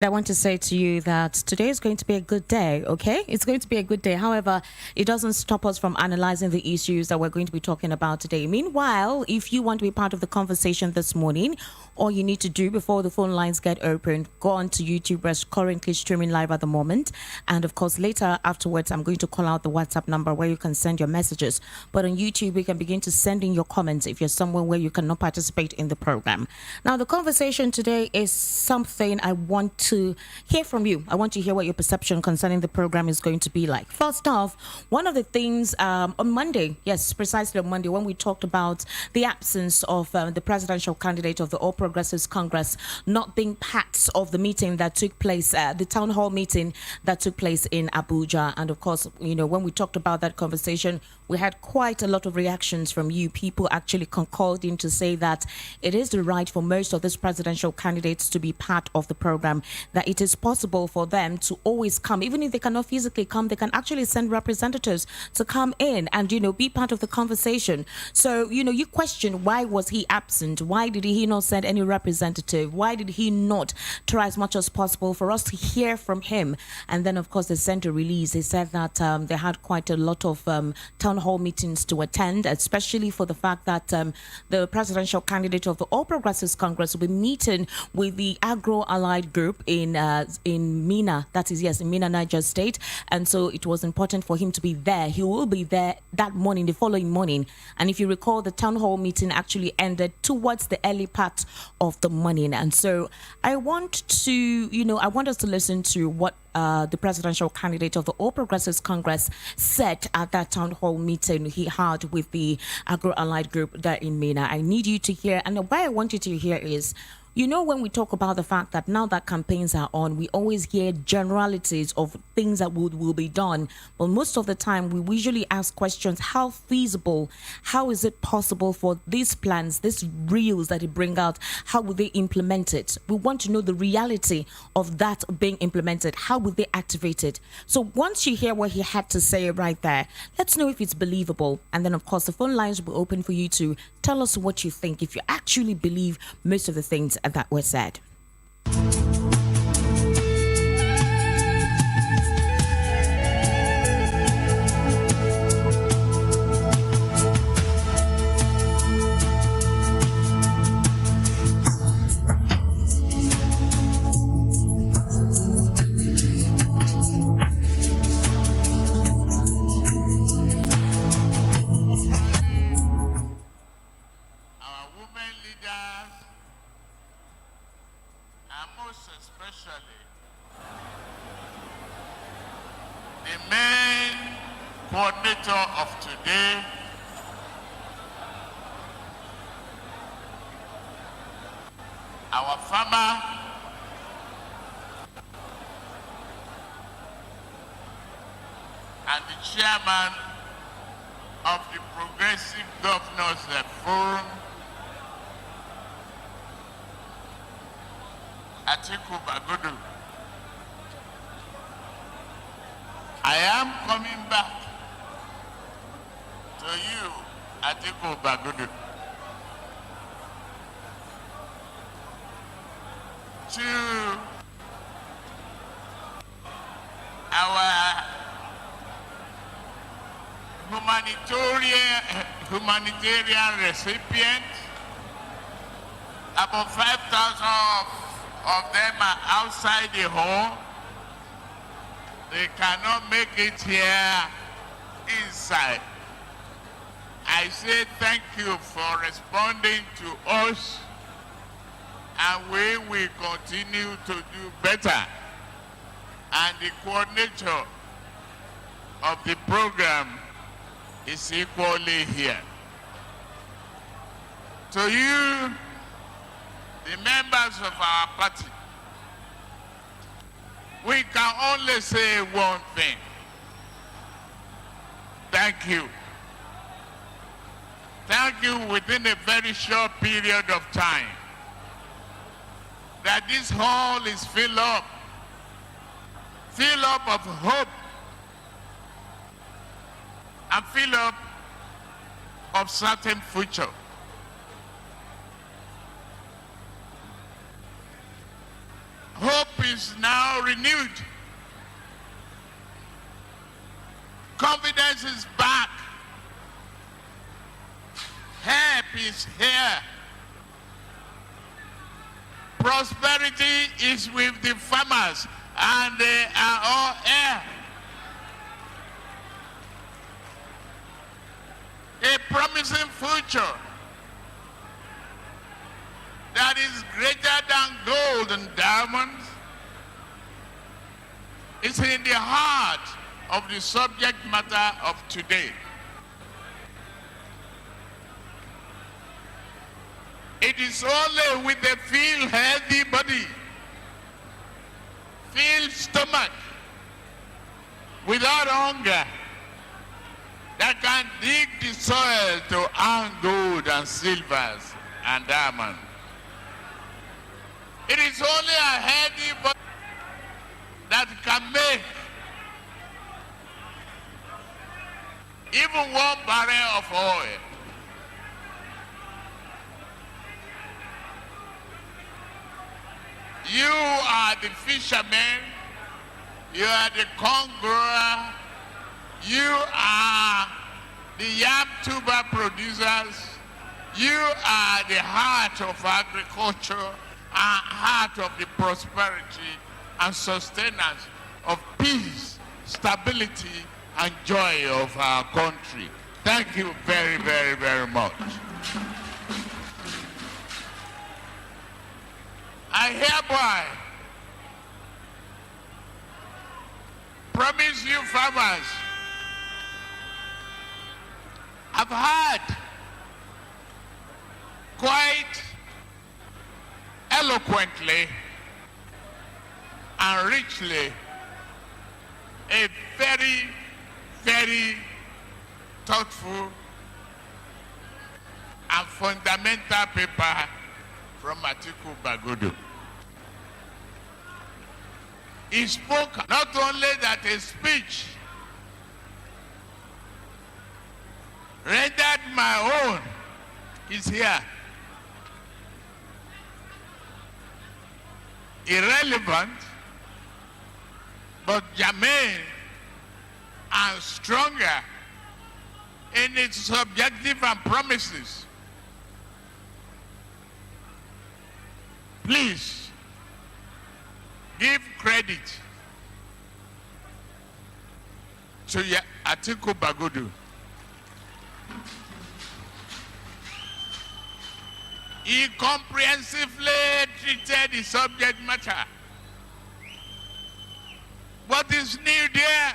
I want to say to you that today is going to be a good day, okay? It's going to be a good day. However, it doesn't stop us from analyzing the issues that we're going to be talking about today. Meanwhile, if you want to be part of the conversation this morning, all you need to do before the phone lines get open, go on to YouTube, where it's currently streaming live at the moment. And of course, later afterwards, I'm going to call out the WhatsApp number where you can send your messages. But on YouTube, you can begin to send in your comments if you're somewhere where you cannot participate in the program. Now, the conversation today is something I want to hear from you. I want to hear what your perception concerning the program is going to be like. First off, one of the things on Monday, yes, precisely on Monday, when we talked about the absence of the presidential candidate of the All Progressives Congress not being part of the meeting that took place, the town hall meeting that took place in Abuja. And of course, you know, when we talked about that conversation, we had quite a lot of reactions from you. People actually concording to say that it is the right for most of these presidential candidates to be part of the program, that it is possible for them to always come. Even if they cannot physically come, they can actually send representatives to come in and, you know, be part of the conversation. So, you know, you question, why was he absent? Why did he not send any representative? Why did he not try as much as possible for us to hear from him? And then, of course, they sent a release. They said that they had quite a lot of town hall meetings to attend, especially for the fact that the presidential candidate of the All Progressives Congress will be meeting with the agro-allied group in Mina, that is, yes, in Mina, Niger State. And so it was important for him to be there. He will be there that morning, the following morning. And if you recall, the town hall meeting actually ended towards the early part of the morning. And so I want to, you know, I want us to listen to what the presidential candidate of the All Progressives Congress said at that town hall meeting he had with the agro-allied group there in Mina. I need you to hear, and why I want you to hear is, you know, when we talk about the fact that now that campaigns are on, we always hear generalities of things that will be done. But most of the time, we usually ask questions, how feasible, how is it possible for these plans, these reels that they bring out, how will they implement it? We want to know the reality of that being implemented. How will they activate it? So once you hear what he had to say right there, let's know if it's believable. And then, of course, the phone lines will be open for you to tell us what you think, if you actually believe most of the things that were said. The main coordinator of today, our farmer, and the chairman of the Progressive Governors Forum, Atiku Bagudu. I am coming back to you, Atiku Bagudu, to our humanitarian recipient. About 5,000 of them are outside the home. They cannot make it here inside. I say thank you for responding to us, and we will continue to do better. And the coordinator of the program is equally here. To you, the members of our party, we can only say one thing. Thank you. Thank you within a very short period of time that this hall is filled up of hope and filled up of certain future. Hope is now renewed. Confidence is back. Help is here. Prosperity is with the farmers, and they are all here. A promising future that is greater than gold and diamonds is in the heart of the subject matter of today. It is only with a feel healthy body, filled stomach, without hunger, that can dig the soil to earn gold and silvers and diamonds. It is only a healthy body that can make even 1 barrel of oil. You are the fisherman, you are the corn grower, you are the yam tuber producers, you are the heart of agriculture and heart of the prosperity and sustenance of peace, stability, and joy of our country. Thank you very, very, very much. I hereby promise you farmers, I've had quite eloquently and richly a very, very thoughtful and fundamental paper from Atiku Bagudu. He spoke not only that a speech rendered my own is here, irrelevant, but germane and stronger in its objective and promises. Please give credit to Atiku Bagudu. He comprehensively treated the subject matter. What is new there?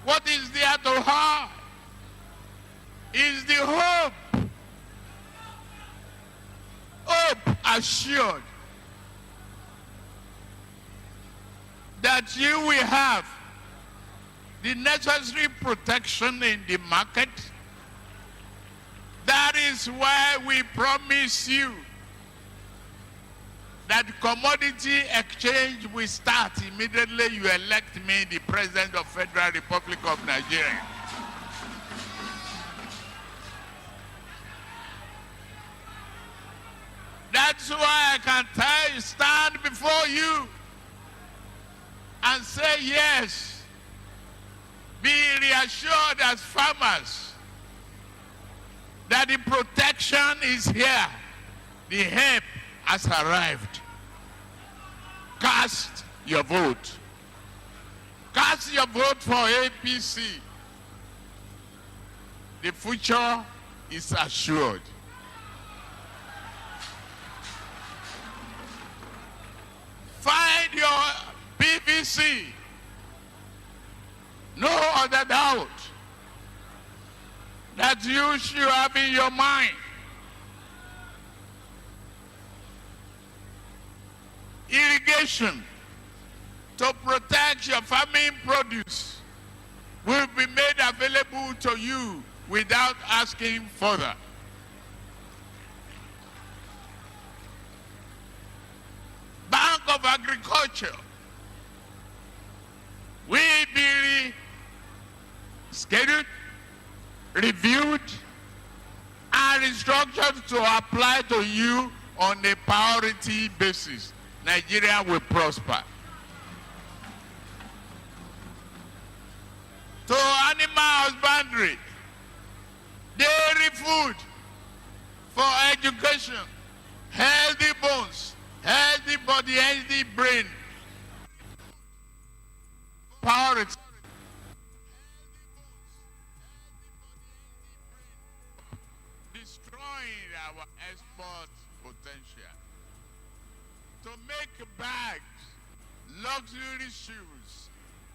What is there to have? Is the hope. Hope assured that you will have the necessary protection in the market. That is why we promise you that commodity exchange will start immediately you elect me the President of Federal Republic of Nigeria. That's why I can stand before you and say yes. Be reassured as farmers that the protection is here. The help has arrived. Cast your vote. Cast your vote for APC. The future is assured. Find your PVC. No other doubt that you should have in your mind. Irrigation to protect your farming produce will be made available to you without asking further. Bank of Agriculture will be scheduled, reviewed, and instructed to apply to you on a priority basis. Nigeria will prosper. To animal husbandry, dairy food, for education, healthy bones, healthy body, healthy brain, priority. Destroying our export potential. To make bags, luxury shoes,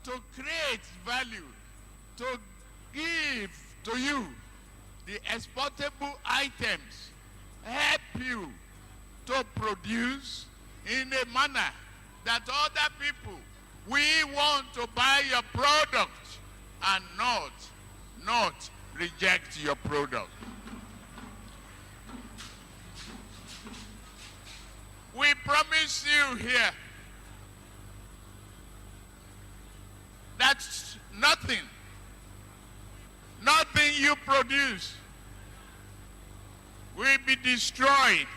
to create value, to give to you the exportable items, help you to produce in a manner that other people, we want to buy your product and not reject your product. We promise you here that nothing you produce will be destroyed.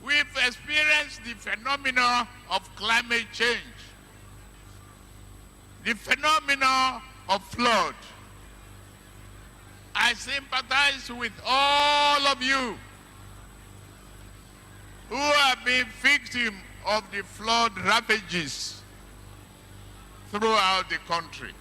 We've experienced the phenomenon of climate change, the phenomenon of flood. I sympathize with all of you who have been victims of the flood ravages throughout the country.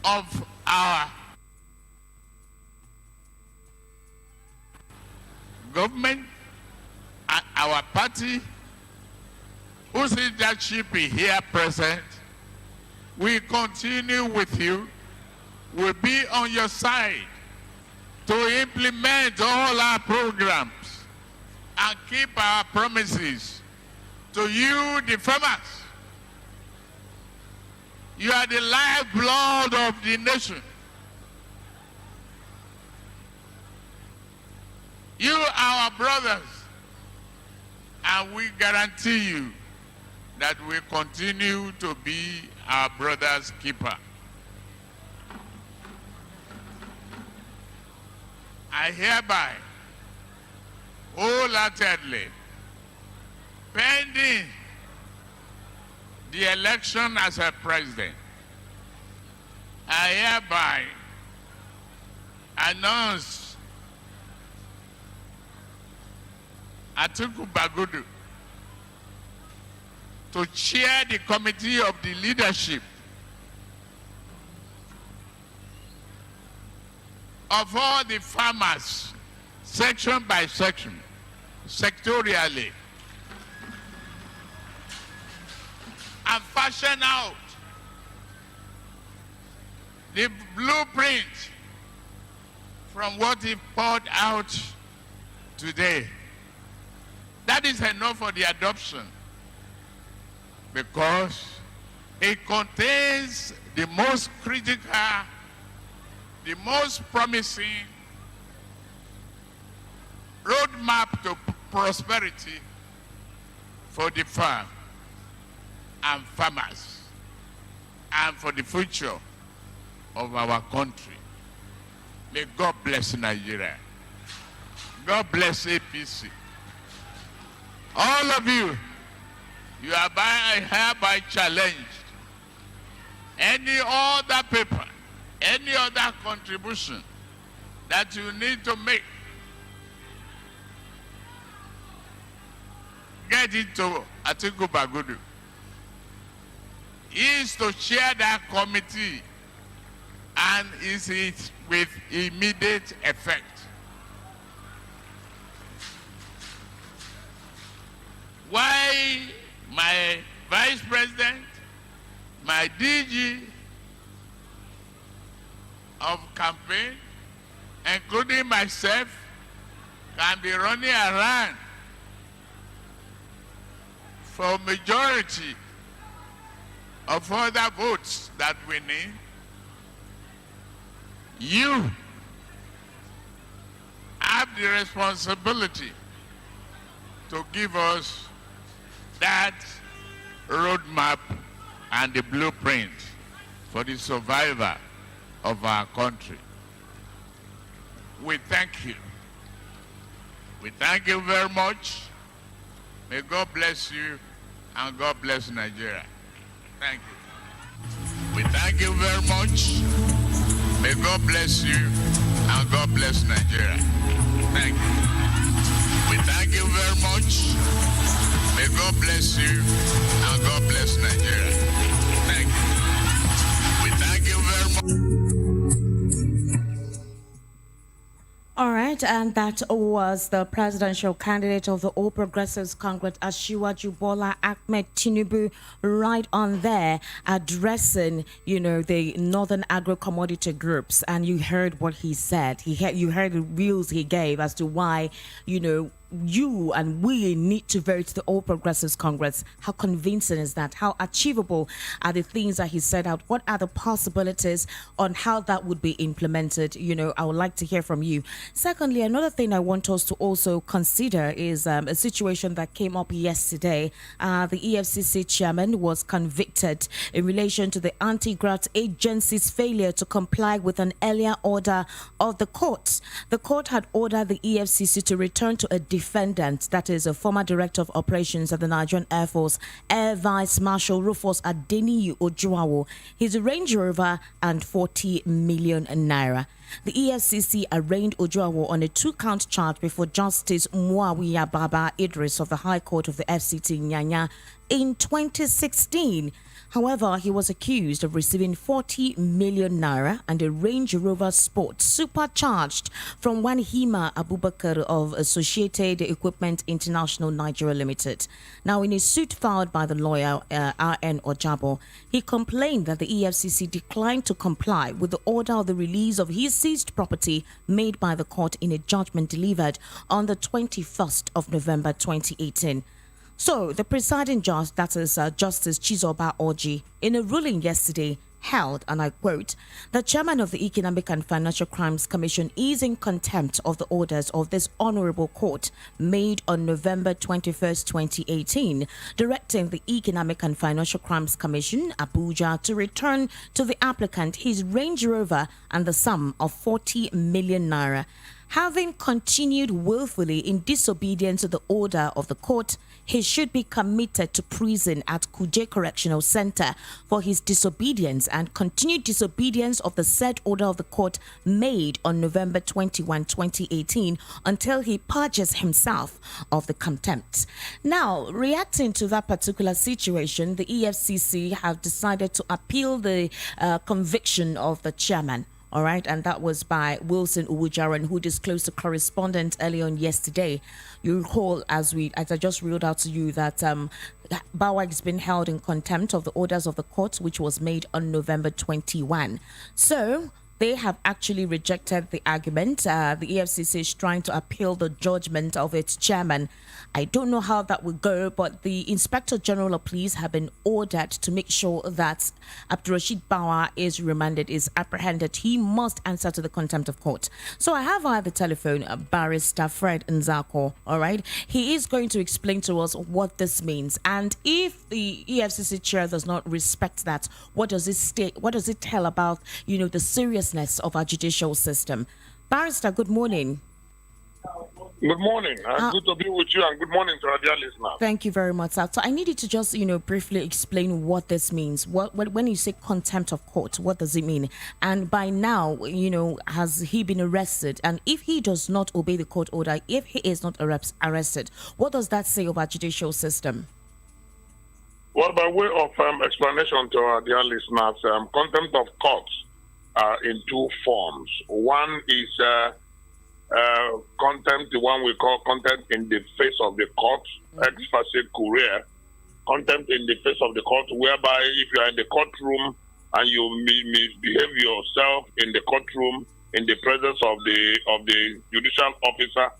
Of our government and our party, whose leadership is here present, we continue with you. We'll be on your side to implement all our programs and keep our promises to you, the farmers. You are the lifeblood of the nation. You are our brothers, and we guarantee you that we continue to be our brother's keeper. I hereby, wholeheartedly, pending the election as a president, I hereby announce Atiku Bagudu to chair the committee of the leadership of all the farmers, section by section, sectorially, and fashion out the blueprint from what he poured out today. That is enough for the adoption, because it contains the most critical, the most promising roadmap to prosperity for the farm and farmers and for the future of our country. May God bless Nigeria. God bless APC. All of you, you are hereby challenged. Any other paper, any other contribution that you need to make, get it to Atiku Bagudu. He is to chair that committee, and is it with immediate effect. Why my vice president, my DG of campaign, including myself, can be running around for majority of other votes that we need? You have the responsibility to give us that roadmap and the blueprint for the survival of our country. We thank you. We thank you very much. May God bless you and God bless Nigeria. Thank you. We thank you very much. May God bless you and God bless Nigeria. Thank you. We thank you very much. May God bless you and God bless Nigeria. Thank you. We thank you very much. All right, and that was the presidential candidate of the All Progressives Congress, Asiwaju Bola Ahmed Tinubu, right on there addressing, the northern agro-commodity groups. And you heard what he said. You heard the rules he gave as to why, you and we need to vote the All Progressives Congress. How convincing is that? How achievable are the things that he set out? What are the possibilities on how that would be implemented? I would like to hear from you. Secondly, another thing I want us to also consider is a situation that came up yesterday. The EFCC chairman was convicted in relation to the anti-graft agency's failure to comply with an earlier order of the court. The court had ordered the EFCC to return to a defendant, that is a former director of operations at the Nigerian Air Force, Air Vice Marshal Rufus Adeniyi Ojuawo, his Range Rover and 40 million naira. The EFCC arraigned Ojuawo on a 2-count charge before Justice Muawiya Baba Idris of the High Court of the FCT Nyanya in 2016. However, he was accused of receiving 40 million naira and a Range Rover Sport supercharged from Wanhima Abubakar of Associated Equipment International Nigeria Limited. Now, in a suit filed by the lawyer R.N. Ojabo, he complained that the EFCC declined to comply with the order of the release of his seized property made by the court in a judgment delivered on the 21st of November 2018. So, the presiding judge, that is Justice Chizoba Orji, in a ruling yesterday, held, and I quote, "The chairman of the Economic and Financial Crimes Commission is in contempt of the orders of this honorable court made on November 21st, 2018, directing the Economic and Financial Crimes Commission, Abuja, to return to the applicant his Range Rover and the sum of 40 million naira. Having continued willfully in disobedience to the order of the court, he should be committed to prison at Kuje Correctional Center for his disobedience and continued disobedience of the said order of the court made on November 21, 2018 until he purges himself of the contempt." Now, reacting to that particular situation, the EFCC have decided to appeal the conviction of the chairman. All right, and that was by Wilson Uwujaran, who disclosed to correspondent early on yesterday. You recall, as I just read out to you, that Bawa has been held in contempt of the orders of the court, which was made on November 21. So they have actually rejected the argument. The EFCC is trying to appeal the judgment of its chairman. I don't know how that will go, but the Inspector General of Police have been ordered to make sure that Abdurrashid Bawa is remanded, is apprehended. He must answer to the contempt of court. So I have via the telephone Barrister Fred Nzako. All right, he is going to explain to us what this means, and if the EFCC chair does not respect that, what does it state? What does it tell about the seriousness of our judicial system? Barrister, good morning. Good morning. Good to be with you, and good morning to our dear listeners. Thank you very much, sir. So I need you to just, briefly explain what this means. When you say contempt of court, what does it mean? And by now, has he been arrested? And if he does not obey the court order, if he is not arrested, what does that say of our judicial system? Well, by way of explanation to our dear listeners, contempt of court in two forms. One is contempt, the one we call contempt in the face of the court, ex face courier, contempt in the face of the court, whereby if you are in the courtroom and you misbehave yourself in the courtroom in the presence of the judicial officer,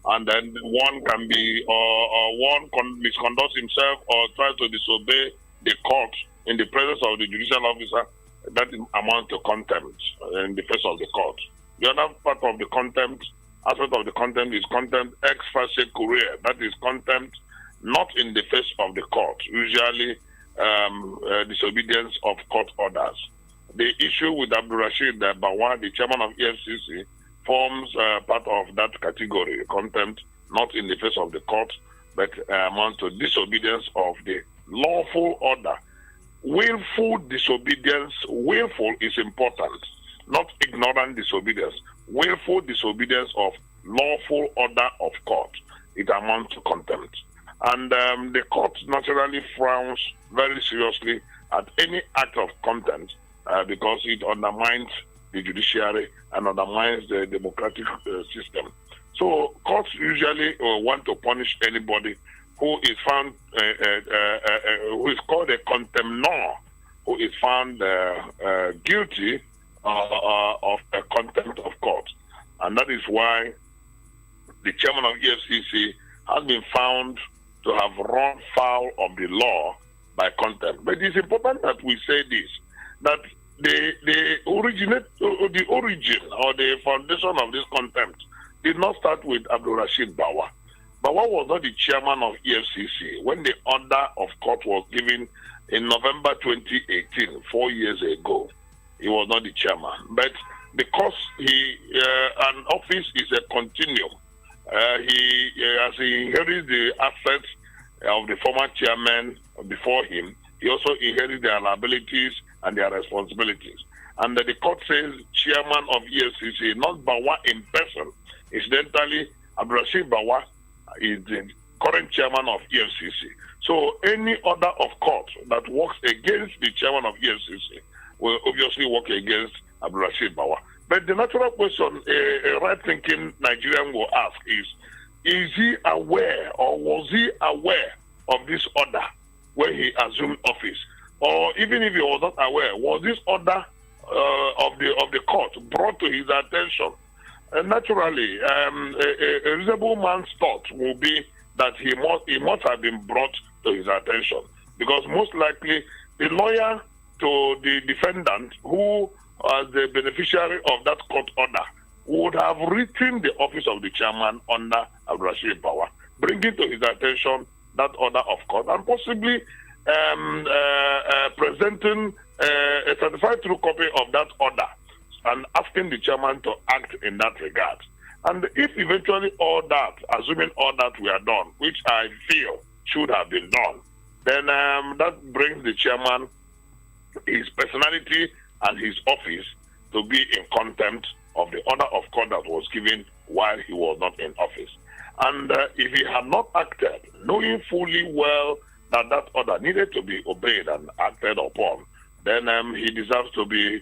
and then one can be one misconducts himself or tries to disobey the court in the presence of the judicial officer, that amounts to contempt in the face of the court. The other part of the contempt, aspect of the contempt, is contempt ex face courier. That is contempt not in the face of the court, usually disobedience of court orders. The issue with Abdul Rashid Bawa, the chairman of EFCC, forms part of that category, contempt, not in the face of the court, but amount to disobedience of the lawful order. Willful disobedience, willful is important, not ignorant disobedience. Willful disobedience of lawful order of court, it amounts to contempt. And the court naturally frowns very seriously at any act of contempt because it undermines the judiciary and undermines the democratic system. So courts usually want to punish anybody who is found, who is called a contemptor, who is found guilty of a contempt of court. And that is why the chairman of EFCC has been found to have run foul of the law by contempt. But it is important that we say this, that the origin or the foundation of this contempt did not start with Abdul Rashid Bawa. Bawa was not the chairman of EFCC when the order of court was given in November 2018, 4 years ago. He was not the chairman. But because an office is a continuum, as he inherits the assets of the former chairman before him, he also inherits their liabilities and their responsibilities. And the court says chairman of EFCC, not Bawa in person. Incidentally, Abdul Rashid Bawa is the current chairman of EFCC. So any order of court that works against the chairman of EFCC will obviously work against Abdul Rashid Bawa. But the natural question a right-thinking Nigerian will ask is he aware or was he aware of this order when he assumed office? Or even if he was not aware, was this order of the court brought to his attention? Naturally, a reasonable man's thought will be that he must have been brought to his attention, because most likely the lawyer to the defendant, who was the beneficiary of that court order, would have written the office of the chairman under Abdul Rashid Bawa, bringing to his attention that order of court, and possibly presenting a certified true copy of that order and asking the chairman to act in that regard. And if eventually all that, assuming all that we are done, which I feel should have been done, then that brings the chairman, his personality and his office to be in contempt of the order of court that was given while he was not in office. And if he had not acted, knowing fully well that that order needed to be obeyed and acted upon, then he deserves to be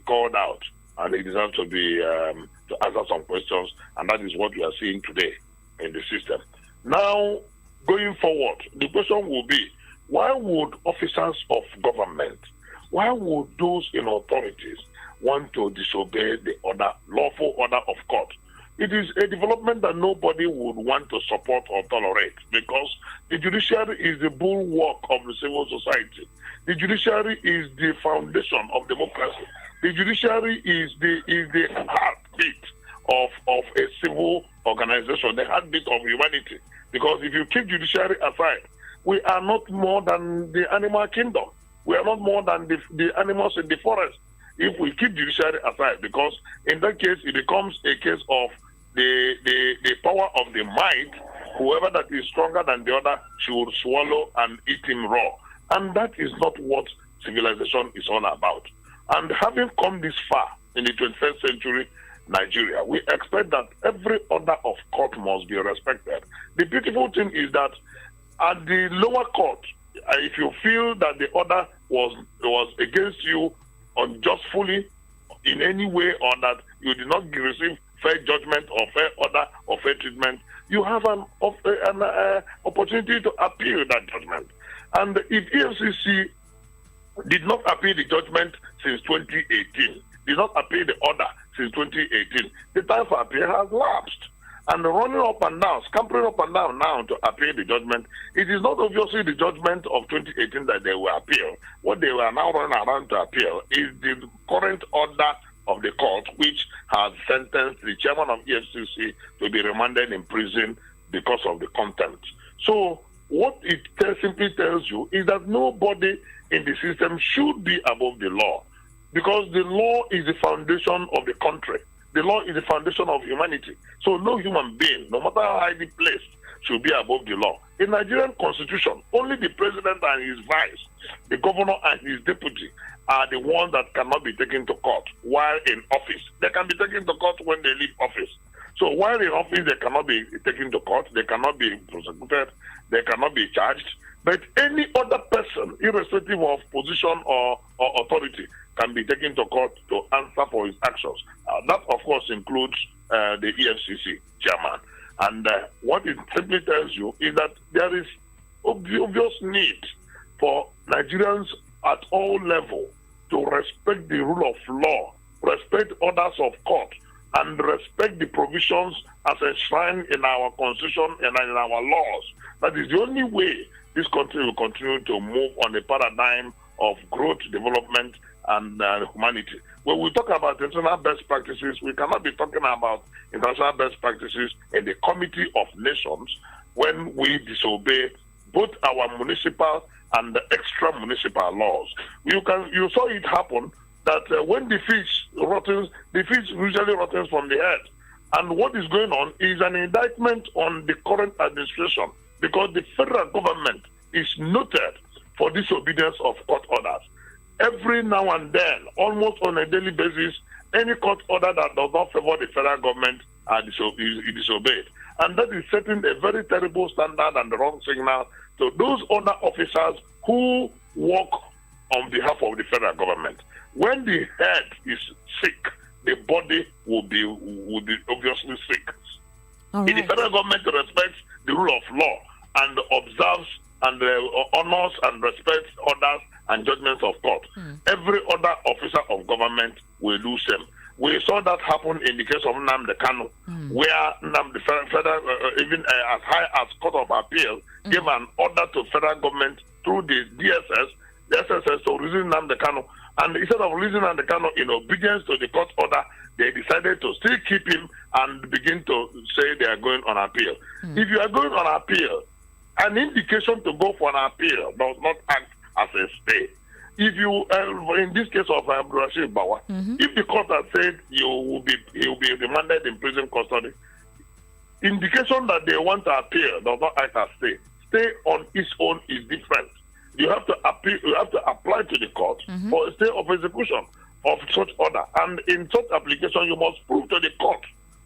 called out, and he deserves to be to answer some questions, and that is what we are seeing today in the system. Now, going forward, the question will be, why would officers of government, why would those in authorities want to disobey the order, lawful order of court? It is a development that nobody would want to support or tolerate, because the judiciary is the bulwark of the civil society. The judiciary is the foundation of democracy. The judiciary is the heartbeat of a civil organization, the heartbeat of humanity. Because if you keep judiciary aside, we are not more than the animal kingdom. We are not more than the animals in the forest if we keep judiciary aside, because in that case it becomes a case of the power of the might. Whoever that is stronger than the other should swallow and eat him raw. And that is not what civilization is all about. And having come this far in the 21st century Nigeria, we expect that every order of court must be respected. The beautiful thing is that at the lower court, if you feel that the order was against you unjustly in any way, or that you did not receive fair judgment or fair order or fair treatment, you have an opportunity to appeal that judgment. And if EFCC did not appeal the judgment since 2018, did not appeal the order since 2018, the time for appeal has lapsed. And running up and down, scampering up and down now to appeal the judgment, it is not obviously the judgment of 2018 that they will appeal. What they were now running around to appeal is the current order of the court, which has sentenced the chairman of EFCC to be remanded in prison because of the contempt. So what it simply tells you is that nobody in the system should be above the law, because the law is the foundation of the country. The law is the foundation of humanity. So no human being, no matter how highly placed, should be above the law. In Nigerian constitution, only the president and his vice, the governor and his deputy, are the ones that cannot be taken to court while in office. They can be taken to court when they leave office. So while in office, they cannot be taken to court, they cannot be prosecuted, they cannot be charged. But any other person, irrespective of position or authority, can be taken to court to answer for his actions. That, of course, includes the EFCC chairman. And what it simply tells you is that there is obvious need for Nigerians at all levels to respect the rule of law, respect orders of court, and respect the provisions as enshrined in our constitution and in our laws. That is the only way this country will continue to move on a paradigm of growth, development, and humanity. When we talk about international best practices, we cannot be talking about international best practices in the Committee of Nations when we disobey both our municipal and the extra municipal laws. You saw it happen that when the fish rottens, the fish usually rottens from the head. And what is going on is an indictment on the current administration, because the federal government is noted for disobedience of court orders. Every now and then, almost on a daily basis, any court order that does not favor the federal government is disobeyed. And that is setting a very terrible standard and the wrong signal to those other officers who work on behalf of the federal government. When the head is sick, the body will be obviously sick. Right. If the federal government respects the rule of law and observes and honors and respects orders and judgments of court, every other officer of government will do same. We saw that happen in the case of Nnamdi Kanu, where the federal, even as high as Court of Appeal, gave an order to federal government through the SSS to release Nnamdi Kanu. And instead of releasing Nnamdi Kanu in obedience to the court order, they decided to still keep him and begin to say they are going on appeal. If you are going on appeal, an indication to go for an appeal does not act as a stay. If you, in this case of Rashid Bawa, if the court has said he will be remanded in prison custody, indication that they want to appeal does not act as stay. Stay on its own is different. You have to appeal. You have to apply to the court for a stay of execution of such order, and in such application, you must prove to the court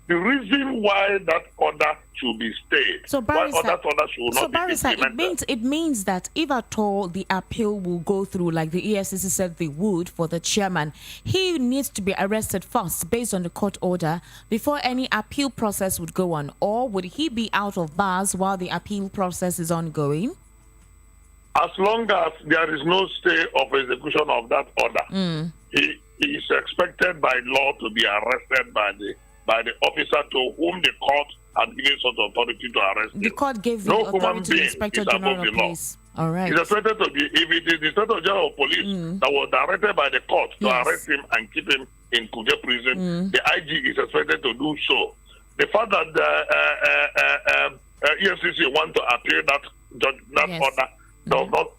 the reason why that order should be stayed. So, Barrister, that order should not be implemented. it means that if at all the appeal will go through, like the EFCC said they would for the chairman, he needs to be arrested first based on the court order before any appeal process would go on. Or would he be out of bars while the appeal process is ongoing? As long as there is no stay of execution of that order, he is expected by law to be arrested by the officer to whom the court had given such authority to arrest him. The court gave the no authority to the Inspector General of Police. All right. He's expected to be, if it is the Inspector General of Police that was directed by the court to arrest him and keep him in Kuje prison, the IG is expected to do so. The fact that the EFCC want to appeal that order does not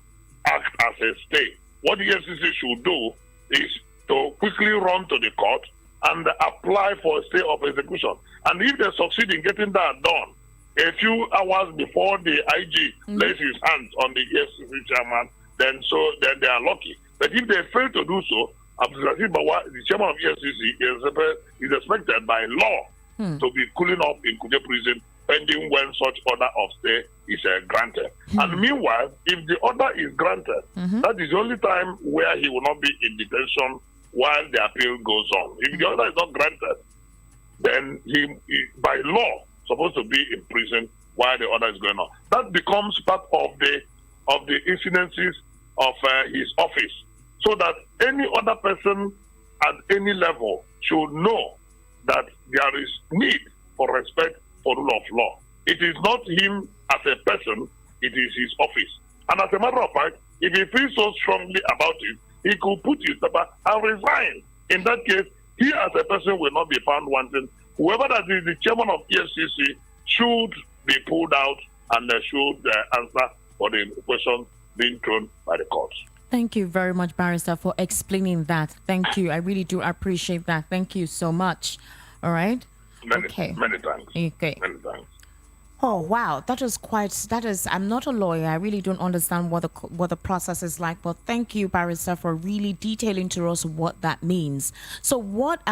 act as a stay. What the EFCC should do is to quickly run to the court and apply for a stay of execution. And if they succeed in getting that done, a few hours before the IG lays his hands on the EFCC chairman, then they are lucky. But if they fail to do so, the chairman of EFCC is expected by law to be cooling off in Kuje prison pending when such order of stay is granted. And meanwhile, if the order is granted, that is the only time where he will not be in detention while the appeal goes on. If the order is not granted, then he by law, supposed to be in prison while the order is going on. That becomes part of the incidences of his office, so that any other person at any level should know that there is need for respect for rule of law. It is not him as a person, it is his office. And as a matter of fact, if he feels so strongly about it, he could put his paper and resign. In that case, he as a person will not be found wanting. Whoever that is the chairman of EFCC should be pulled out and they should answer for the question being thrown by the court. Thank you very much, Barrister, for explaining that. Thank you. I really do appreciate that. Thank you so much. All right. Many thanks. Okay. Many thanks. Oh wow, I'm not a lawyer. I really don't understand what the process is like, but thank you, Barrister, for really detailing to us what that means. So what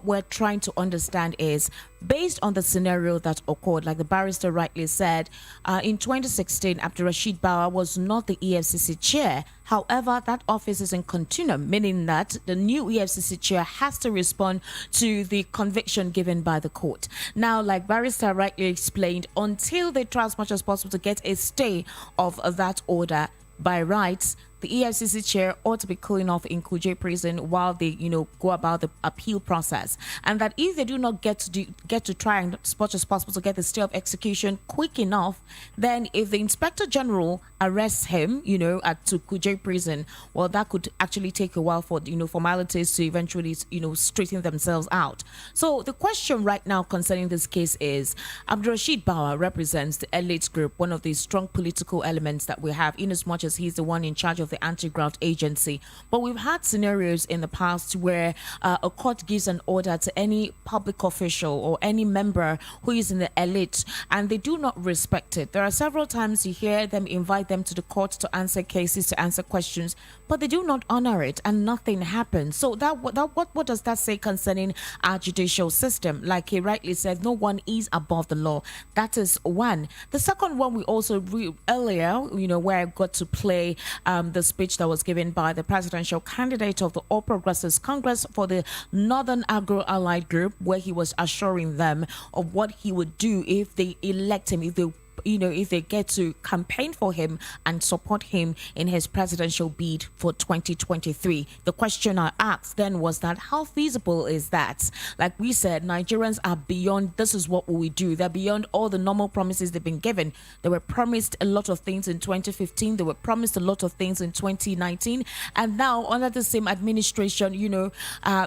we're trying to understand is, based on the scenario that occurred, like the barrister rightly said, in 2016, Abdurrashid Bawa was not the EFCC chair. However, that office is in continuum, meaning that the new EFCC chair has to respond to the conviction given by the court. Now, like barrister rightly explained, until they try as much as possible to get a stay of that order, by rights, the EFCC chair ought to be cooling off in Kuje prison while they, go about the appeal process. And that if they do not get to try and as much as possible to get the stay of execution quick enough, then if the Inspector General arrests him, to Kuje prison, well, that could actually take a while for, formalities to eventually, straighten themselves out. So the question right now concerning this case is, Abdurrashid Bawa represents the elite group, one of the strong political elements that we have, in as much as he's the one in charge of the anti-graft agency. But we've had scenarios in the past where a court gives an order to any public official or any member who is in the elite and they do not respect it. There are several times you hear them invite them to the court to answer cases, to answer questions, but they do not honor it and nothing happens. So what does that say concerning our judicial system? Like he rightly said, no one is above the law. That is one. The second one we also read earlier, where I got to play the speech that was given by the presidential candidate of the All Progressives Congress for the Northern Agro-Allied Group, where he was assuring them of what he would do if they elect him, if they get to campaign for him and support him in his presidential bid for 2023. The question I asked then was that how feasible is that? Like we said, Nigerians are beyond, this is what we do. They're beyond all the normal promises they've been given. They were promised a lot of things in 2015. They were promised a lot of things in 2019. And now under the same administration,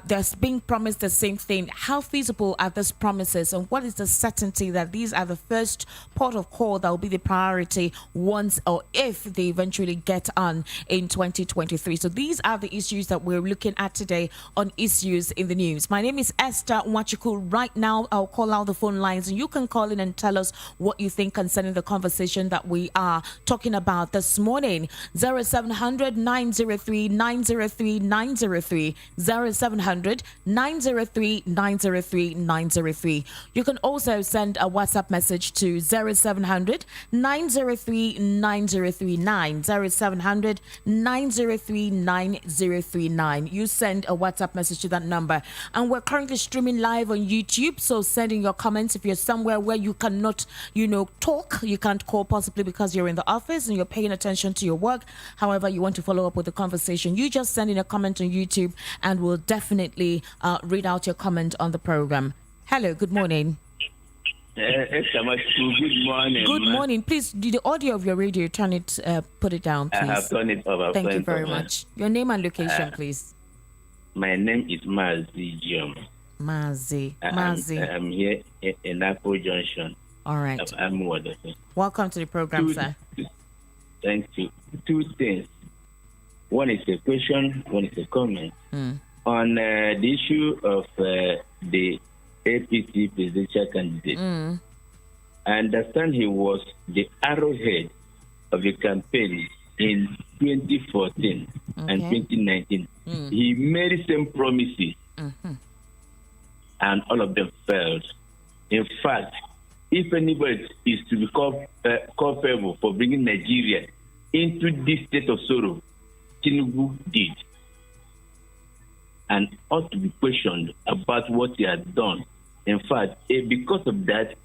they're being promised the same thing. How feasible are these promises? And what is the certainty that these are the first port of call that will be the priority once or if they eventually get on in 2023? So these are the issues that we're looking at today on Issues in the News. My name is Esther Wachiku. Right now, I'll call out the phone lines and you can call in and tell us what you think concerning the conversation that we are talking about this morning. 0700 903 903 903 0700 903 903 903. You can also send a WhatsApp message to 0700 903 9039 0700 903 9039. You send a WhatsApp message to that number. And we're currently streaming live on YouTube, so send in your comments. If you're somewhere where you cannot, talk, you can't call possibly because you're in the office and you're paying attention to your work. However, you want to follow up with the conversation, you just send in a comment on YouTube and we'll definitely read out your comment on the program. Hello, good morning. Good morning. Good morning. Please, do the audio of your radio, turn it, put it down, please. I have turned it over. Thank you very much. Your name and location, please. My name is Mazi Jom. Mazi. I'm here in Apple Junction. All right. I'm wonderful. Welcome to the program, sir. Thank you. Two things. One is a question, one is a comment. On the issue of the APC presidential candidate. I understand he was the arrowhead of the campaign in 2014 and 2019. He made some promises and all of them failed. In fact, if anybody is to be called culpable for bringing Nigeria into this state of sorrow, Tinubu did. And ought to be questioned about what he had done. In fact, because of that,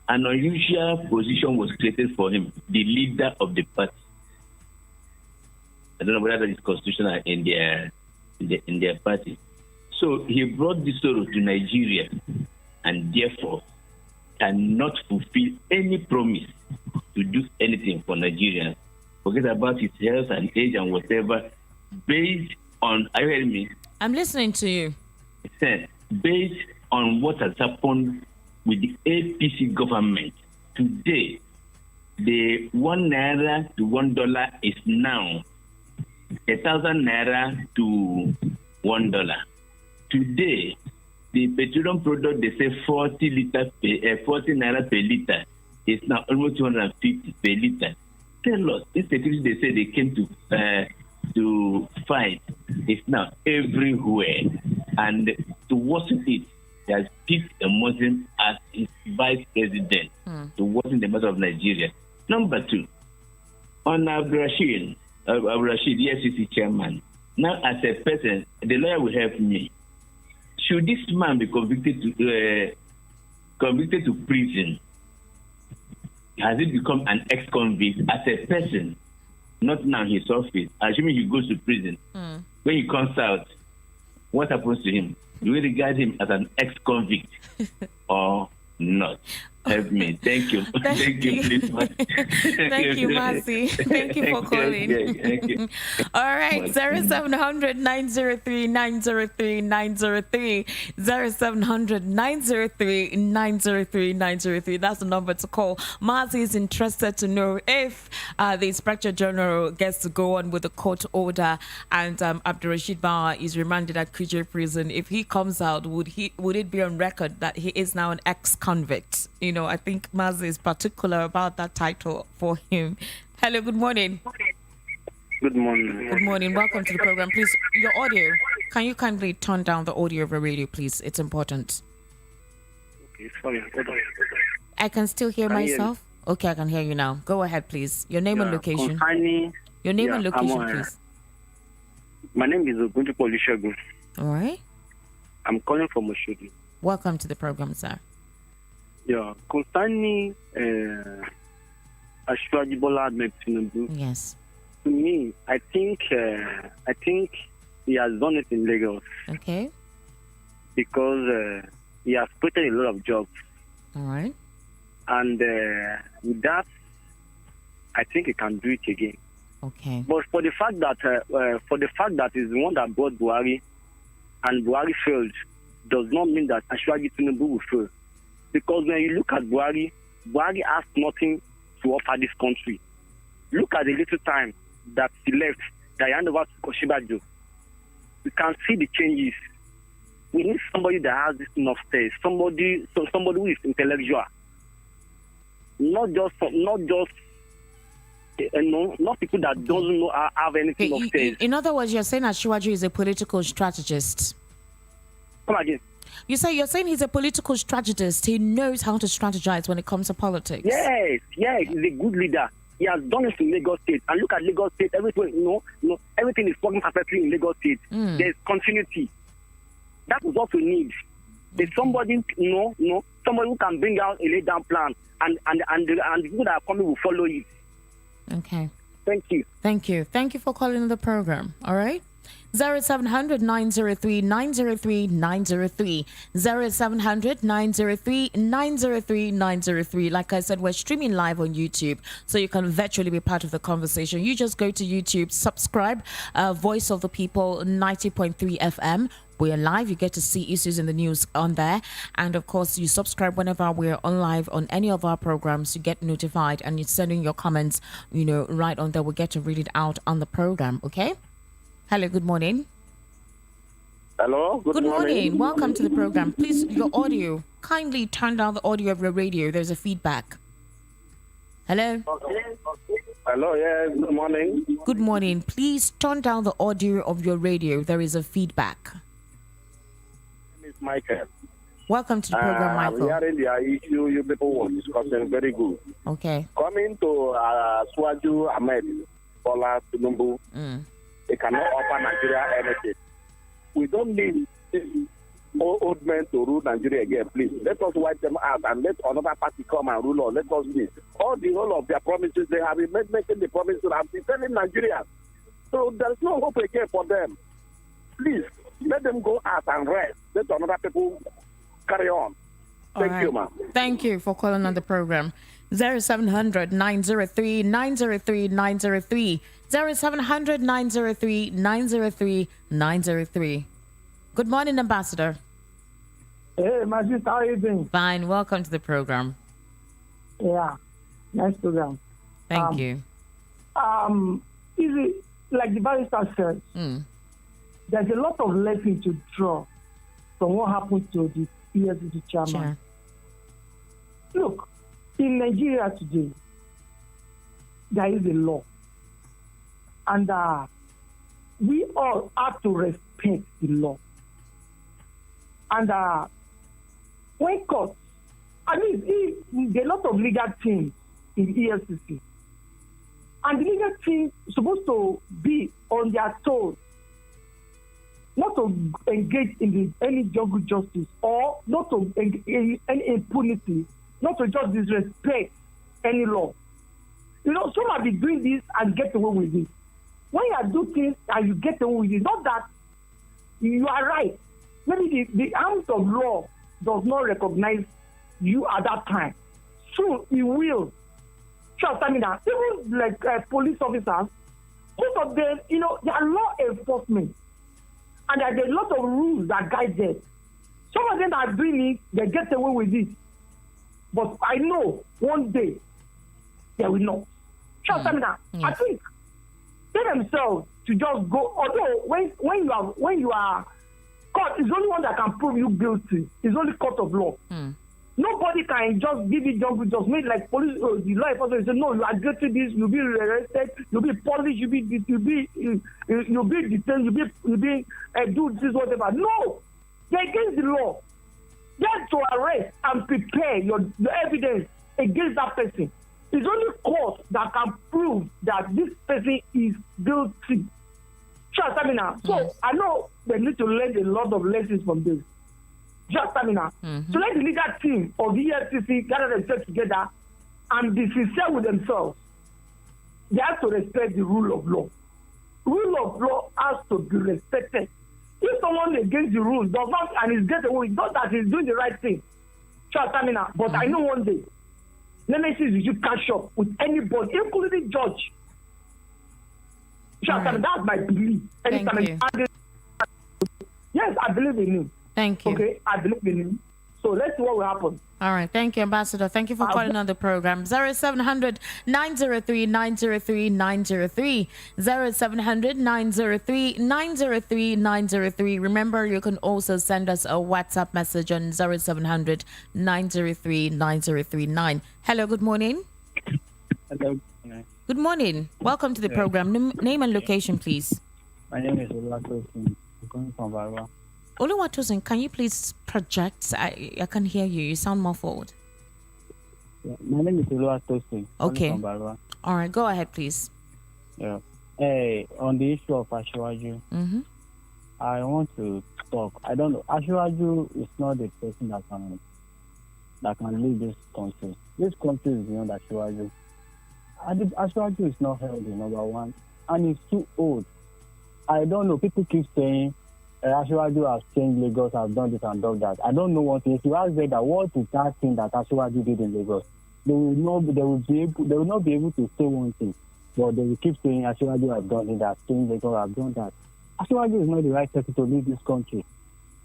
an unusual position was created for him, the leader of the party. I don't know whether that is constitutional in their party. So he brought this sorrow to Nigeria and therefore cannot fulfill any promise to do anything for Nigerians. Forget about his health and age and whatever. Based on, are you hearing me? I'm listening to you. Based on what has happened with the APC government today, the 1 naira to $1 is now 1,000 naira to $1. Today, the petroleum product they say 40 naira per liter is now almost 250 per liter. Tell us, insecurity they say they came to fight is now everywhere, and to worsen it, he has picked a Muslim as his vice president to worsen the matter of Nigeria. Number 2, on Abdul-Rashid, EFCC chairman. Now, as a person, the lawyer will help me. Should this man be convicted to prison? Has he become an ex-convict as a person? Not now his office. Assuming he goes to prison. When he comes out, what happens to him? Do we regard him as an ex-convict or not? Help me. Thank you. Thank you, please. Thank you, Mercy. Thank you for calling. Thank you. All right, 0700 903 903 903 0700 903 903 903. That's the number to call. Mercy is interested to know if the Inspector General gets to go on with the court order and Abdul-Rashid Bawa is remanded at Kuje prison. If he comes out, would it be on record that he is now an ex-convict? I think Mazi is particular about that title for him. Hello, good morning. Good morning. Good morning. Welcome to the program. Please, your audio. Can you kindly turn down the audio of your radio, please? It's important. Okay, sorry. I can still hear myself. Okay, I can hear you now. Go ahead, please. Your name and location. Your name and location, please. My name is Ogunju Polishagun. All right. I'm calling from Oshodi. Welcome to the program, sir. Yeah, concerning Ashwaji Bola Ahmed Tinubu. Yes. To me, I think he has done it in Lagos. Okay. Because he has created a lot of jobs. All right. And with that, I think he can do it again. Okay. But for the fact that he's the one that brought Buhari, and Buhari failed, does not mean that Ashwaji Tinubu will fail. Because when you look at Buhari has nothing to offer this country. Look at the little time that he left, that he handed over to Koshibajo. You can see the changes. We need somebody that has this enough taste, somebody who is intellectual, not people that doesn't know have anything of taste. In other words, you're saying Ashwaji is a political strategist. Come again. You're saying he's a political strategist. He knows how to strategize when it comes to politics. Yes, he's a good leader. He has done it in Lagos State. And look at Lagos State. Everything, everything is working perfectly in Lagos State. There's continuity. That is what we need. There's somebody, somebody who can bring out a laid down plan, and the people that are coming will follow it. Okay. Thank you. Thank you for calling the program. All right. 0700 903 903 903 0700 903 903 903. Like I said, we're streaming live on YouTube, so you can virtually be part of the conversation. You just go to YouTube, subscribe, Voice of the People 90.3 FM. We're live. You get to see issues in the news on there. And of course, you subscribe whenever we're on live on any of our programs. You get notified and you send in your comments, right on there. We'll get to read it out on the program. Okay? Hello, good morning. Hello, good morning. Welcome to the program. Please, your audio. Kindly turn down the audio of your radio. There's a feedback. Hello? Hello, yes, good morning. Good morning. Please turn down the audio of your radio. There is a feedback. It's Michael. Welcome to the program, Michael. Regarding the issue you people were discussing, very good. Okay. Coming to Swaju Ahmed Bola Tinubu, they cannot offer Nigeria anything. We don't need old men to rule Nigeria again, please. Let us wipe them out and let another party come and rule us. Let us leave. All the whole of their promises, they have been making the promises and been telling Nigeria. So there's no hope again for them. Please, let them go out and rest. Let another people carry on. Thank you, ma'am. Thank you for calling on the program. 0700 903 903 903 0700 903 903 903. Good morning, Ambassador. Hey, my sister, how are you doing? Fine. Welcome to the program. Yeah. Nice program. Thank you. Easy, like the barrister said, there's a lot of lesson to draw from what happened to the EFCC chairman. Sure. Look, in Nigeria today, there is a law. And we all have to respect the law. And when courts, there are a lot of legal teams in EFCC. And the legal team is supposed to be on their toes, not to engage in any jungle justice or not to engage in any impunity, not to just disrespect any law. Some have been doing this and get away with it. When you do things and you get away with it, not that you are right. Maybe the arms of law does not recognize you at that time. Soon it will. Even like police officers, most of them, they are law enforcement. And there's a lot of rules that guide them. Some of them are doing it, they get away with it. But I know one day they will not. Yes. I think they themselves to just go. Although when you are court is the only one that can prove you guilty. It's only court of law. Nobody can just give it just make like police the law enforcement say no, you are guilty this, you'll be arrested, you'll be punished, you'll be detained, you'll be do this whatever. No, they're against the law. Just to arrest and prepare your evidence against that person. It's only court that can prove that this person is guilty. So I know they need to learn a lot of lessons from this. So let the legal team of the EFCC gather themselves together and be sincere with themselves. They have to respect the rule of law. Rule of law has to be respected. If someone against the rules does not and is getting away, not that he's doing the right thing. But I know one day, nemesis you catch up with anybody, including judge. That's my belief. Yes, I believe in him. Thank you. Okay, I believe in him. So let's see what will happen. All right. Thank you, Ambassador. Thank you for calling on the program. 0700 903 903 903. 0700 903 903 903. Remember, you can also send us a WhatsApp message on 0700 903 9039. Hello, good morning. Hello. Good morning. Welcome to the program. Name and location, please. My name is Oluwatosin. I'm calling from Bawa. Oluwatosin, can you please project? I can hear you. You sound muffled. Yeah, my name is Oluwatosin. Okay. From Bawa. All right. Go ahead, please. Yeah. Hey, on the issue of Asiwaju, I want to talk. I don't know. Asiwaju is not the person that can lead this country. This country is beyond Asiwaju. Asiwaju is not healthy, number one, and he's too old. I don't know. People keep saying Asiwaju has changed Lagos, has done this and done that. I don't know what it is. You ask them that what is that thing that Asiwaju did in Lagos? They will not be able to say one thing, but they will keep saying Asiwaju has done it, has changed Lagos, has done that. Asiwaju is not the right person to lead this country.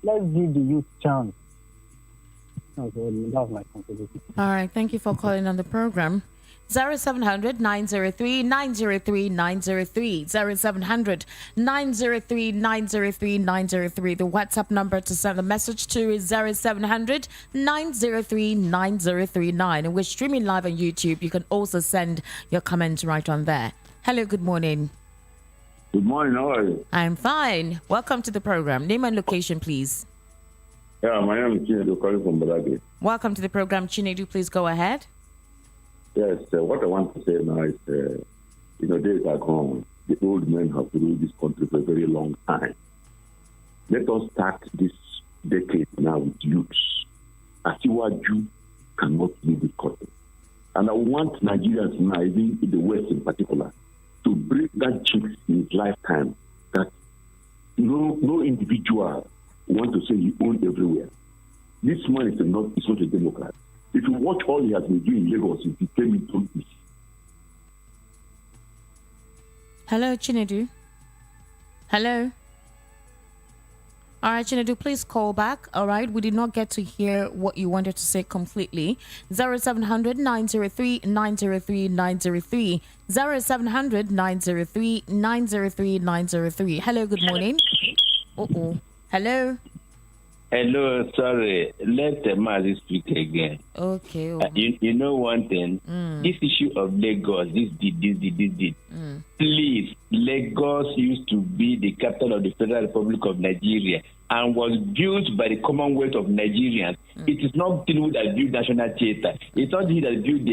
Let's give the youth chance. That's my contribution. All right. Thank you for calling on the program. 0700 903 903 903. 0700 903 903 903. The WhatsApp number to send a message to is 0700 903 9039. And we're streaming live on YouTube. You can also send your comments right on there. Hello, good morning. Good morning, how are you? I'm fine. Welcome to the program. Name and location, please. Yeah, my name is Chinedu, calling from Baladi. Welcome to the program, Chinedu. Please go ahead. Yes, what I want to say now is, days are gone. The old men have ruled this country for a very long time. Let us start this decade now with youths. Asiwaju cannot lead this country. And I want Nigerians now, even in the West in particular, to break that jinx in his lifetime that no individual want to say he owns everywhere. This man is not a Democrat. If you watch all he has been doing in Lagos, it became into this. Hello, Chinedu. Hello. All right, Chinedu, please call back. All right, we did not get to hear what you wanted to say completely. 0700 903 903 903. 0700 903 903 903. Hello, good morning. Hello. Hello, sorry. Let the Mazi speak again. Okay. You know one thing? This issue of Lagos, this did. Please, Lagos used to be the capital of the Federal Republic of Nigeria and was built by the Commonwealth of Nigerians. It is not Tinubu that built National Theatre. It's not he that built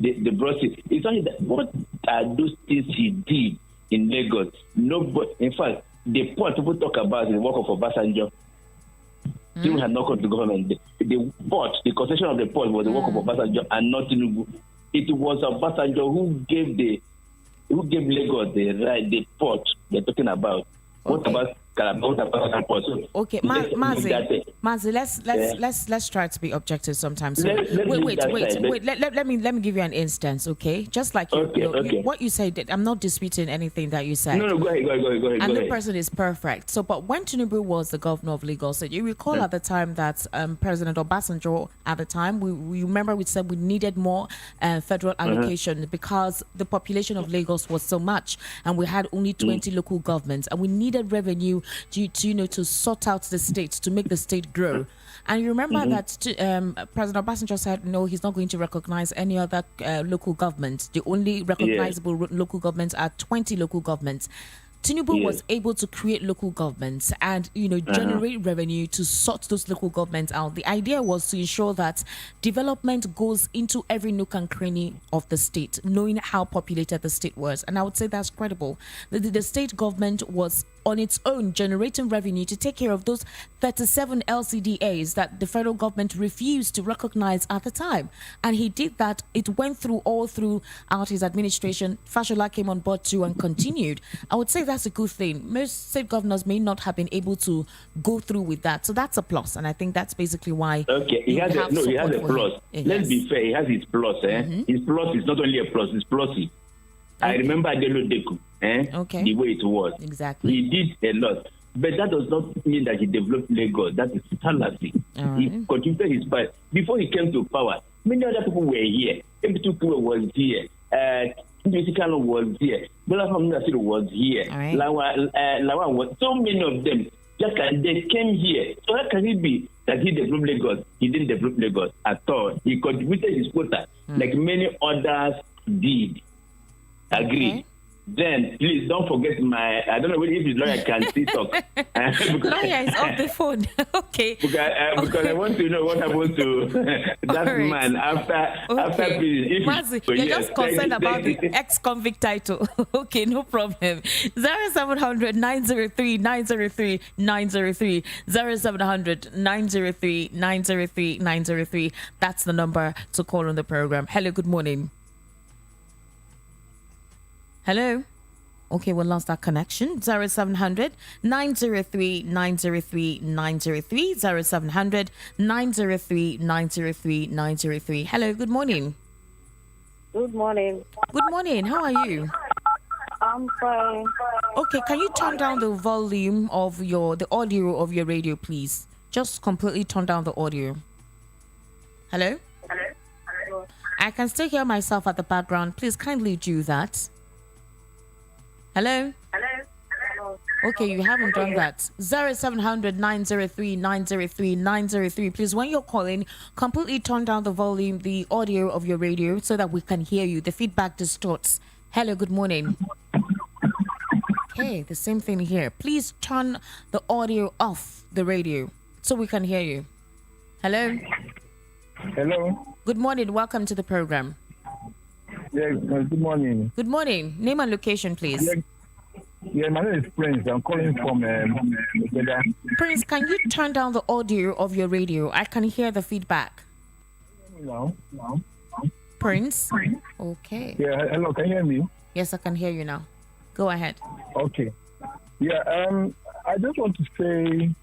the Brussels. It's not he that. What are those things he did in Lagos? Nobody. In fact, the port people talk about the work of Obasanjo. Tinubu had not come to government. The port, the concession of the port was the work of Obasanjo and not Tinubu. It was Obasanjo who gave Lagos the port they're talking about. Okay. What about Okay, Mazi, let's try to be objective sometimes. So wait. Let me give you an instance, okay? Just like what you said, I'm not disputing anything that you said. No, go ahead. And the person is perfect. So, but when Tinubu was the governor of Lagos, so you recall at the time that President Obasanjo at the time, we remember we said we needed more federal allocation because the population of Lagos was so much, and we had only 20 local governments, and we needed revenue to sort out the state, to make the state grow. And you remember that President Obasanjo said no, he's not going to recognize any other local government. The only recognizable local governments are 20 local governments. Tinubu was able to create local governments and, generate revenue to sort those local governments out. The idea was to ensure that development goes into every nook and cranny of the state, knowing how populated the state was. And I would say that's credible. The state government was on its own generating revenue to take care of those 37 LCDAs that the federal government refused to recognize at the time. And he did that. It went all throughout his administration. Fashola came on board too and continued. I would say that's a good thing. Most state governors may not have been able to go through with that. So that's a plus. And I think that's basically why. Okay, he has a plus. Let's be fair, he has his plus. His plus is not only a plus, it's plusy. I remember Adelo Deku, the way it was. Exactly. He did a lot. But that does not mean that he developed Lagos. That is fallacy. He contributed his part. Before he came to power, many other people were here. Mtuku was here. Kano was here. Bola Famuna was here. Lawa was. So many of them. They came here. So how can it be that he developed Lagos? He didn't develop Lagos at all. He contributed his quota like many others did. Agree. Okay. Then please don't forget I don't know if his lawyer can still talk. Lawyer is off the phone. Okay. Because I want to know what happened to that man after prison. Mazi, you're just concerned about the ex-convict title. Okay, no problem. 0700 903 903 903 0700 903 903 903. That's the number to call on the program. Hello, good morning. Hello. Okay, we lost that connection. 0700 903 903 903 0700 903 903 903. Hello, good morning. Good morning. Good morning. How are you? I'm fine. Okay, can you turn down the volume of the audio of your radio, please? Just completely turn down the audio. Hello? Hello? I can still hear myself at the background. Please kindly do that. Hello? Hello? Okay, you haven't done that. 0700 903 903 903. Please, when you're calling, completely turn down the volume, the audio of your radio so that we can hear you. The feedback distorts. Hello, good morning. Okay, the same thing here. Please turn the audio off the radio so we can hear you. Hello? Hello? Good morning. Welcome to the program. Yes, good morning. Good morning. Name and location, please. Yeah, my name is Prince. I'm calling from Prince, can you turn down the audio of your radio? I can hear the feedback. No. Prince? Okay. Yeah, hello, can you hear me? Yes, I can hear you now. Go ahead. Okay. Yeah, I just want to say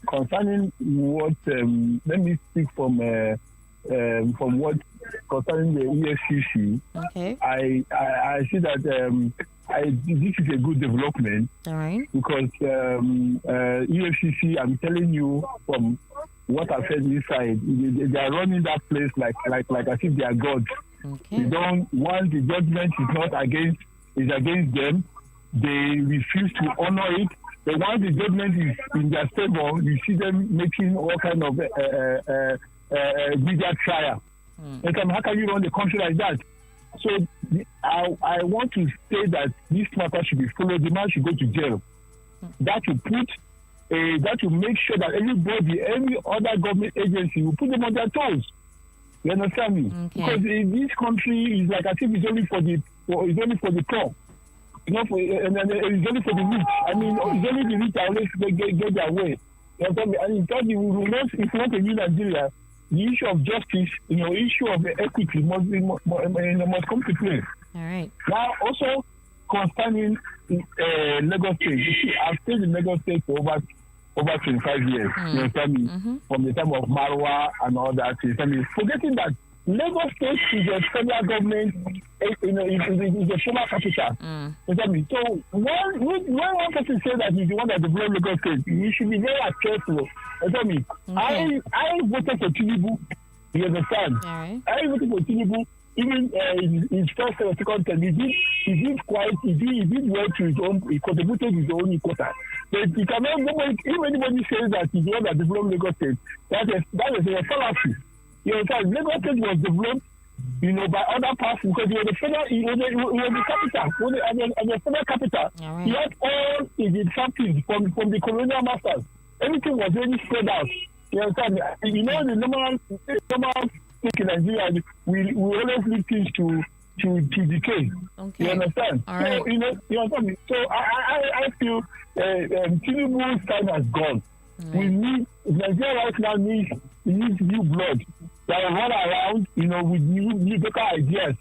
concerning what let me speak from what concerning the EFCC. Okay. I see that this is a good development. All right. Because EFCC, I'm telling you from what I've heard inside, they are running that place like as if they are gods. Okay. They don't, once the judgment is not against them, they refuse to honor it. But once the judgment is in their favor, you see them making all kind of media trial. And how can you run the country like that? So I want to say that this matter should be followed. The man should go to jail. That will make sure that any other government agency will put them on their toes. You understand me? Okay. Because in this country is like as if it's only for the poor. And then it's only for the rich. I mean, it's only the rich that always get their way. You understand me? And if you want a new Nigeria, the issue of justice, issue of equity must come to play. All right. Now, also concerning Lagos State, you see, I've stayed in Lagos State for over 25 years. You understand me? From the time of Marwa and all that. You understand me? Forgetting that Lagos State is a federal government, is a former capital. You understand me? So when one person says that he's the one that developed Lagos State, he should be very careful. You understand me? Okay. I voted for Tinubu. You understand? All right. I voted for Tinubu. Even his first and second term, he did well to his own. He contributed his own quota. But you cannot. If anybody says that he's the one that developed Lagos State, that is a fallacy. You understand? Lagos State was developed, by other parts because he was the capital. He was the federal capital. Right. He had all his instructions from the colonial masters. Everything was really spread out. You understand? The normal thing in Nigeria, we always leave things to decay. Okay. You understand? All right. So, you understand? So I feel Tinubu's time has gone. Right. We need Nigeria right now needs new blood that will run around, with new better ideas.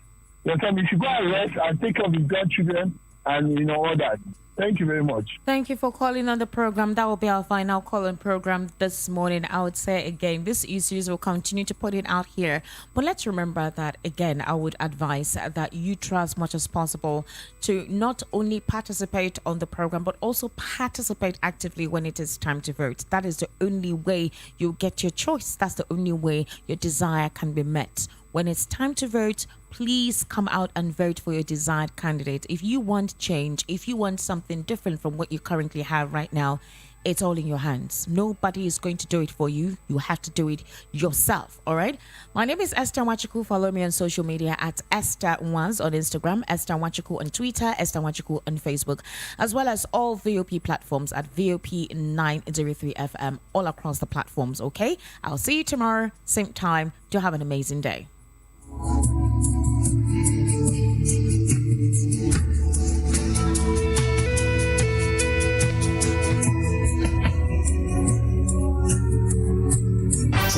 You understand? We should go and rest and take care of his grandchildren and all that. Thank you very much. Thank you for calling on the program. That will be our final call-in program this morning. I would say again, these issues will continue to put it out here. But let's remember that, again, I would advise that you try as much as possible to not only participate on the program, but also participate actively when it is time to vote. That is the only way you'll get your choice. That's the only way your desire can be met. When it's time to vote, please come out and vote for your desired candidate. If you want change, if you want something different from what you currently have right now, it's all in your hands. Nobody is going to do it for you. You have to do it yourself. All right. My name is Esther Wachuku. Follow me on social media at Esther Wans on Instagram, Esther Wachuku on Twitter, Esther Wachuku on Facebook, as well as all VOP platforms at VOP 903 FM all across the platforms. Okay. I'll see you tomorrow, same time. Do have an amazing day.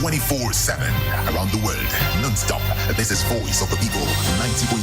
24/7 around the world, non-stop. This is Voice of the People, 90.3